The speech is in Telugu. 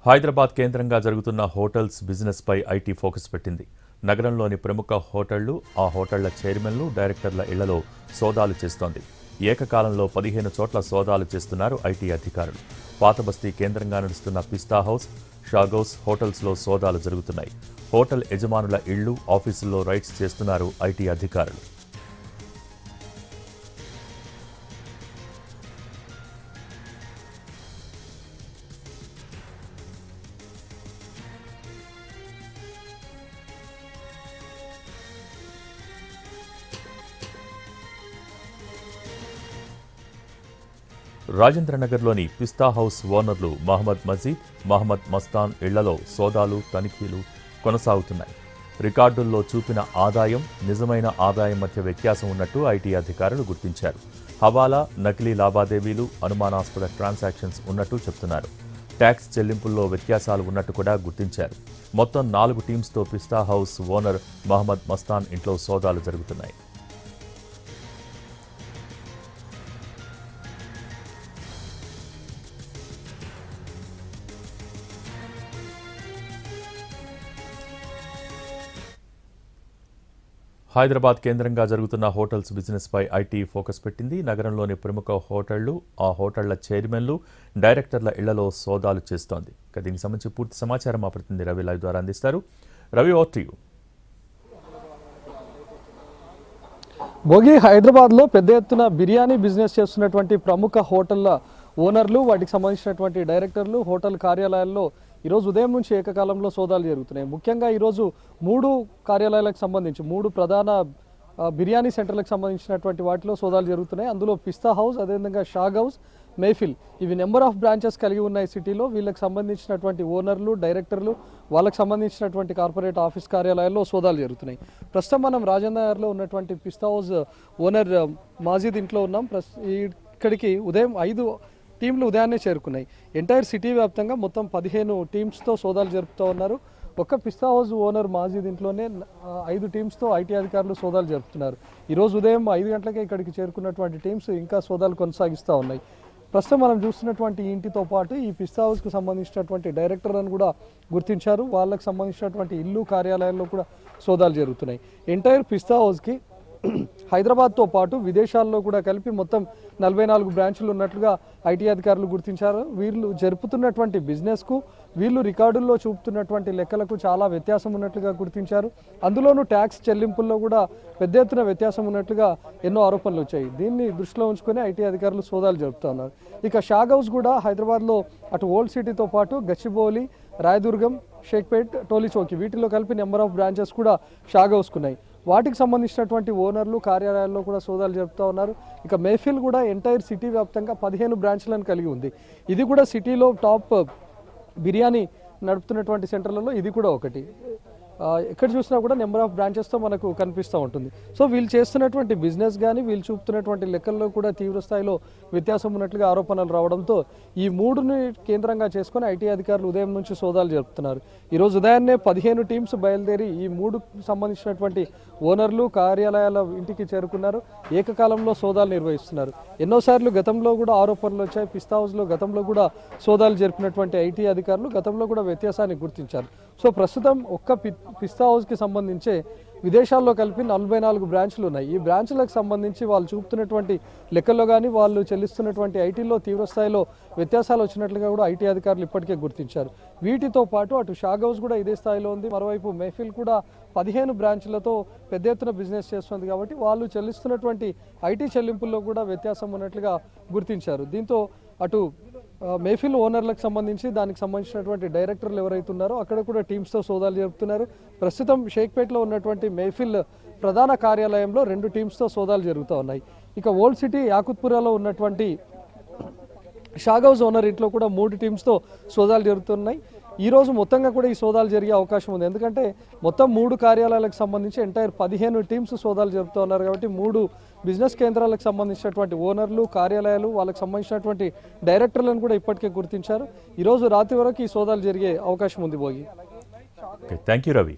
హైదరాబాద్ కేంద్రంగా జరుగుతున్న హోటల్స్ బిజినెస్ పై ఐటీ ఫోకస్ పెట్టింది. నగరంలోని ప్రముఖ హోటళ్లు, ఆ హోటళ్ల చైర్మన్లు, డైరెక్టర్ల ఇళ్లలో సోదాలు చేస్తోంది. ఏకకాలంలో 15 చోట్ల సోదాలు చేస్తున్నారు ఐటీ అధికారులు. పాతబస్తీ కేంద్రంగా నడుస్తున్న పిస్తా హౌస్, షాగౌస్ హోటల్స్లో సోదాలు జరుగుతున్నాయి. హోటల్ యజమానుల ఇళ్లు, ఆఫీసుల్లో రైడ్స్ చేస్తున్నారు ఐటీ అధికారులు. రాజేంద్రనగర్లోని పిస్తా హౌస్ ఓనర్లు మహమ్మద్ మజీద్, మహమ్మద్ మస్తాన్ ఇళ్లలో సోదాలు, తనిఖీలు కొనసాగుతున్నాయి. రికార్డుల్లో చూపిన ఆదాయం, నిజమైన ఆదాయం మధ్య వ్యత్యాసం ఉన్నట్టు ఐటీ అధికారులు గుర్తించారు. హవాలా, నకిలీ లావాదేవీలు, అనుమానాస్పద ట్రాన్సాక్షన్స్ ఉన్నట్టు చెబుతున్నారు. ట్యాక్స్ చెల్లింపుల్లో వ్యత్యాసాలు ఉన్నట్టు కూడా గుర్తించారు. మొత్తం 4 టీమ్స్తో పిస్తా హౌస్ ఓనర్ మహమ్మద్ మస్తాన్ ఇంట్లో సోదాలు జరుగుతున్నాయి. హైదరాబాద్ కేంద్రంగా జరుగుతున్న హోటల్స్ బిజినెస్ పై ఐటీ ఫోకస్ పెట్టింది. నగరంలోని ప్రముఖ హోటళ్లు, ఆ హోటళ్ల చైర్మన్లు, డైరెక్టర్ల ఇళ్లలో సోదాలు చేస్తోంది. దీనికి సంబంధించి పూర్తి సమాచారం మా ప్రతినిధి రవి లైవ్ ద్వారా అందిస్తారు. Ravi, over to you. Bhogi, హైదరాబాద్లో పెద్ద ఎత్తున బిర్యానీ బిజినెస్ చేస్తున్నటువంటి ప్రముఖ హోటళ్ల ఓనర్లు, వాటికి సంబంధించినటువంటి డైరెక్టర్లు, హోటల్ కార్యాలయాల్లో ఈరోజు ఉదయం నుంచి ఏకకాలంలో సోదాలు జరుగుతున్నాయి. ముఖ్యంగా ఈరోజు 3 కార్యాలయాలకు సంబంధించి 3 ప్రధాన బిర్యానీ సెంటర్లకు సంబంధించినటువంటి వాటిలో సోదాలు జరుగుతున్నాయి. అందులో పిస్తా హౌస్, అదేవిధంగా షాగ్ హౌస్, మెహఫిల్, ఇవి నెంబర్ ఆఫ్ బ్రాంచెస్ కలిగి ఉన్నాయి సిటీలో. వీళ్ళకి సంబంధించినటువంటి ఓనర్లు, డైరెక్టర్లు, వాళ్ళకి సంబంధించినటువంటి కార్పొరేట్ ఆఫీస్ కార్యాలయాల్లో సోదాలు జరుగుతున్నాయి. ప్రస్తుతం మనం రాజేంద్రనగర్లో ఉన్నటువంటి పిస్తా హౌస్ ఓనర్ మాజీద్ ఇంట్లో ఉన్నాం. ఇక్కడికి ఉదయం 5 టీంలు ఉదయాన్నే చేరుకున్నాయి. ఎంటైర్ సిటీ వ్యాప్తంగా మొత్తం 15 టీమ్స్తో సోదాలు జరుపుతూ ఉన్నారు. ఒక్క పిస్తా హౌస్ ఓనర్ మాజీద్ ఇంట్లోనే 5 టీమ్స్తో ఐటీ అధికారులు సోదాలు జరుపుతున్నారు. ఈరోజు ఉదయం 5 గంటలకే ఇక్కడికి చేరుకున్నటువంటి టీమ్స్ ఇంకా సోదాలు కొనసాగిస్తూ ఉన్నాయి. ప్రస్తుతం మనం చూస్తున్నటువంటి ఇంటితో పాటు ఈ పిస్తా హౌస్కి సంబంధించినటువంటి డైరెక్టర్లను కూడా గుర్తించారు. వాళ్ళకి సంబంధించినటువంటి ఇల్లు, కార్యాలయాల్లో కూడా సోదాలు జరుగుతున్నాయి. ఎంటైర్ పిస్తా హౌస్కి హైదరాబాద్తో పాటు విదేశాల్లో కూడా కలిపి మొత్తం 44 బ్రాంచులు ఉన్నట్లుగా ఐటీ అధికారులు గుర్తించారు. వీళ్ళు జరుపుతున్నటువంటి బిజినెస్కు, వీళ్ళు రికార్డుల్లో చూపుతున్నటువంటి లెక్కలకు చాలా వ్యత్యాసం ఉన్నట్లుగా గుర్తించారు. అందులోనూ ట్యాక్స్ చెల్లింపుల్లో కూడా పెద్ద ఎత్తున వ్యత్యాసం ఉన్నట్లుగా ఎన్నో ఆరోపణలు వచ్చాయి. దీన్ని దృష్టిలో ఉంచుకొని ఐటీ అధికారులు సోదాలు జరుపుతూ ఉన్నారు. ఇక షాగ్ హౌస్ కూడా హైదరాబాద్లో అటు ఓల్డ్ సిటీతో పాటు గచ్చిబౌలి, రాయదుర్గం, షేక్పేట్, టోలీచౌకి, వీటిలో కలిపి నెంబర్ ఆఫ్ బ్రాంచెస్ కూడా షాగ్ హౌస్కున్నాయి. వాటికి సంబంధించినటువంటి ఓనర్లు, కార్యాలయాల్లో కూడా సోదాలు జరుపుతూ ఉన్నారు. ఇక మెహఫిల్ కూడా ఎంటైర్ సిటీ వ్యాప్తంగా 15 బ్రాంచ్లను కలిగి ఉంది. ఇది కూడా సిటీలో టాప్ బిర్యానీ నడుపుతున్నటువంటి సెంటర్లలో ఇది కూడా ఒకటి. ఎక్కడ చూసినా కూడా నెంబర్ ఆఫ్ బ్రాంచెస్తో మనకు కనిపిస్తూ ఉంటుంది. సో వీళ్ళు చేస్తున్నటువంటి బిజినెస్ కానీ, వీళ్ళు చూపుతున్నటువంటి లెక్కల్లో కూడా తీవ్ర స్థాయిలో వ్యత్యాసం ఉన్నట్లుగా ఆరోపణలు రావడంతో ఈ 3ని కేంద్రంగా చేసుకొని ఐటీ అధికారులు ఉదయం నుంచి సోదాలు జరుపుతున్నారు. ఈరోజు ఉదయాన్నే 15 టీమ్స్ బయలుదేరి ఈ 3కు సంబంధించినటువంటి ఓనర్లు, కార్యాలయాల ఇంటికి చేరుకున్నారు. ఏకకాలంలో సోదాలు నిర్వహిస్తున్నారు. ఎన్నోసార్లు గతంలో కూడా ఆరోపణలు వచ్చాయి. పిస్తా హౌస్లో గతంలో కూడా సోదాలు జరిపినటువంటి ఐటీ అధికారులు గతంలో కూడా వ్యత్యాసాన్ని గుర్తించారు. సో ప్రస్తుతం ఒక్క పిస్తా హౌస్కి సంబంధించే విదేశాల్లో కలిపి 44 బ్రాంచ్లు ఉన్నాయి. ఈ బ్రాంచ్లకు సంబంధించి వాళ్ళు చూపుతున్నటువంటి లెక్కల్లో కానీ, వాళ్ళు చెల్లిస్తున్నటువంటి ఐటీలో తీవ్ర స్థాయిలో వ్యత్యాసాలు వచ్చినట్లుగా కూడా ఐటీ అధికారులు ఇప్పటికే గుర్తించారు. వీటితో పాటు అటు షాగ్ హౌస్ కూడా ఇదే స్థాయిలో ఉంది. మరోవైపు మెహఫిల్ కూడా 15 బ్రాంచ్లతో పెద్ద ఎత్తున బిజినెస్ చేస్తుంది కాబట్టి వాళ్ళు చెల్లిస్తున్నటువంటి ఐటీ చెల్లింపుల్లో కూడా వ్యత్యాసం ఉన్నట్లుగా గుర్తించారు. దీంతో అటు మెహఫిల్ ఓనర్లకు సంబంధించి దానికి సంబంధించినటువంటి డైరెక్టర్లు ఎవరైతే ఉన్నారో అక్కడ కూడా టీమ్స్తో సోదాలు జరుపుతున్నారు. ప్రస్తుతం షేక్పేట్లో ఉన్నటువంటి మెహఫిల్ ప్రధాన కార్యాలయంలో 2 టీమ్స్తో సోదాలు జరుగుతూ ఉన్నాయి. ఇక ఓల్డ్ సిటీ యాకుత్పురాలో ఉన్నటువంటి షాగ్ హౌస్ ఓనర్ ఇంట్లో కూడా 3 టీమ్స్తో సోదాలు జరుగుతున్నాయి. ఈరోజు మొత్తంగా కూడా ఈ సోదాలు జరిగే అవకాశం ఉంది. ఎందుకంటే మొత్తం 3 కార్యాలయాలకు సంబంధించి ఎంటైర్ 15 టీమ్స్ సోదాలు జరుపుతూ ఉన్నారు కాబట్టి 3 బిజినెస్ కేంద్రాలకు సంబంధించినటువంటి ఓనర్లు, కార్యాలయాలు, వాళ్ళకి సంబంధించినటువంటి డైరెక్టర్లను కూడా ఇప్పటికే గుర్తించారు. ఈరోజు రాత్రి వరకు ఈ సోదాలు జరిగే అవకాశం ఉంది. Bhogi, thank you Ravi.